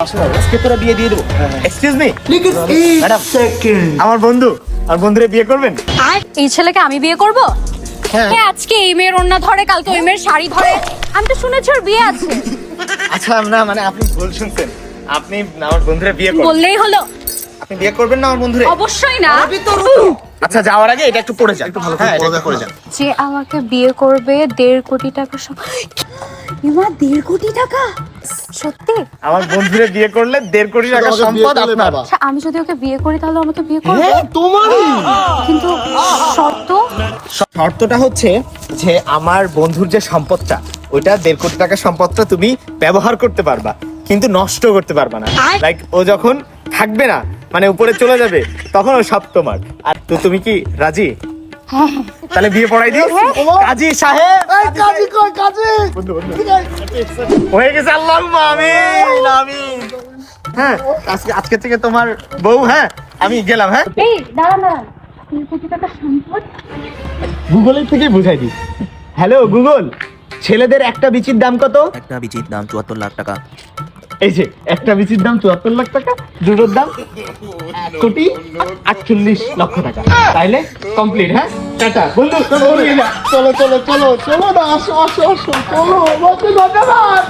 আজকে তোরা বিয়ে দিয়ে দেবো। এক্সকিউজ মি ম্যাডাম, আমার বন্ধুরে বিয়ে করবেন? এই ছেলেকে আমি বিয়ে করব? হ্যাঁ, আজকে এই মেয়ের ওড়না ধরে, কালকে ওই মেয়ের শাড়ি ধরে। আমি তো শুনেছি ওর বিয়ে আছে। আচ্ছা না, মানে আপনি ভুল শুনছেন। আপনি আমার বন্ধুরে বিয়ে করবেন? বললেই হলো। আপনি বিয়ে করবেন না আমার বন্ধুরে? অবশ্যই না। আচ্ছা, যাওয়ার আগে এটা একটু পড়ে যান, একটু ভালো করে পড়ে যান। যে আমাকে বিয়ে করবে 1.5 কোটি টাকা এমা 1.5 কোটি টাকা? সত্যি? আমার বন্ধুরে বিয়ে করলে 1.5 কোটি টাকা সম্পদ আপনার। আচ্ছা, আমি যদি ওকে বিয়ে করি তাহলে আমাকে বিয়ে করবে? তোমারই। কিন্তু শর্তটা হচ্ছে যে আমার বন্ধুর যে সম্পদটা, ওইটা 1.5 কোটি টাকা সম্পদটা তুমি ব্যবহার করতে পারবা, কিন্তু নষ্ট করতে পারবা না। লাইক ও যখন থাকবে না, মানে উপরে চলে যাবে, তখন ও সব তোমার। আর তো তুমি কি রাজি? তাহলে বিয়ে পড়াই দিও। কাজী সাহেব, কাজী কই কাজী? হয়ে গেছে। আল্লাহুম্মা আমিন আমিন। হ্যাঁ, আজকে থেকে তোমার বউ। হ্যাঁ, আমি গেলাম। হ্যাঁ, এই দাঁড়ান 1.5 কোটি টাকা সম্পদ? গুগলের থেকে বুঝাই দিই। হ্যালো গুগল, ছেলেদের একটা বিচির দাম কত? একটা বিচির দাম 74 লাখ টাকা। এই যে একটা বিচির দাম 74 লাখ টাকা, দুটোর দাম 1,48,00,000 টাকা। তাইলে কমপ্লিট। হ্যাঁ, টাটা বন্ধু। চলো চলো চলো চলো চলো না, আসো আসো আসো চলো, ধন্যবাদ।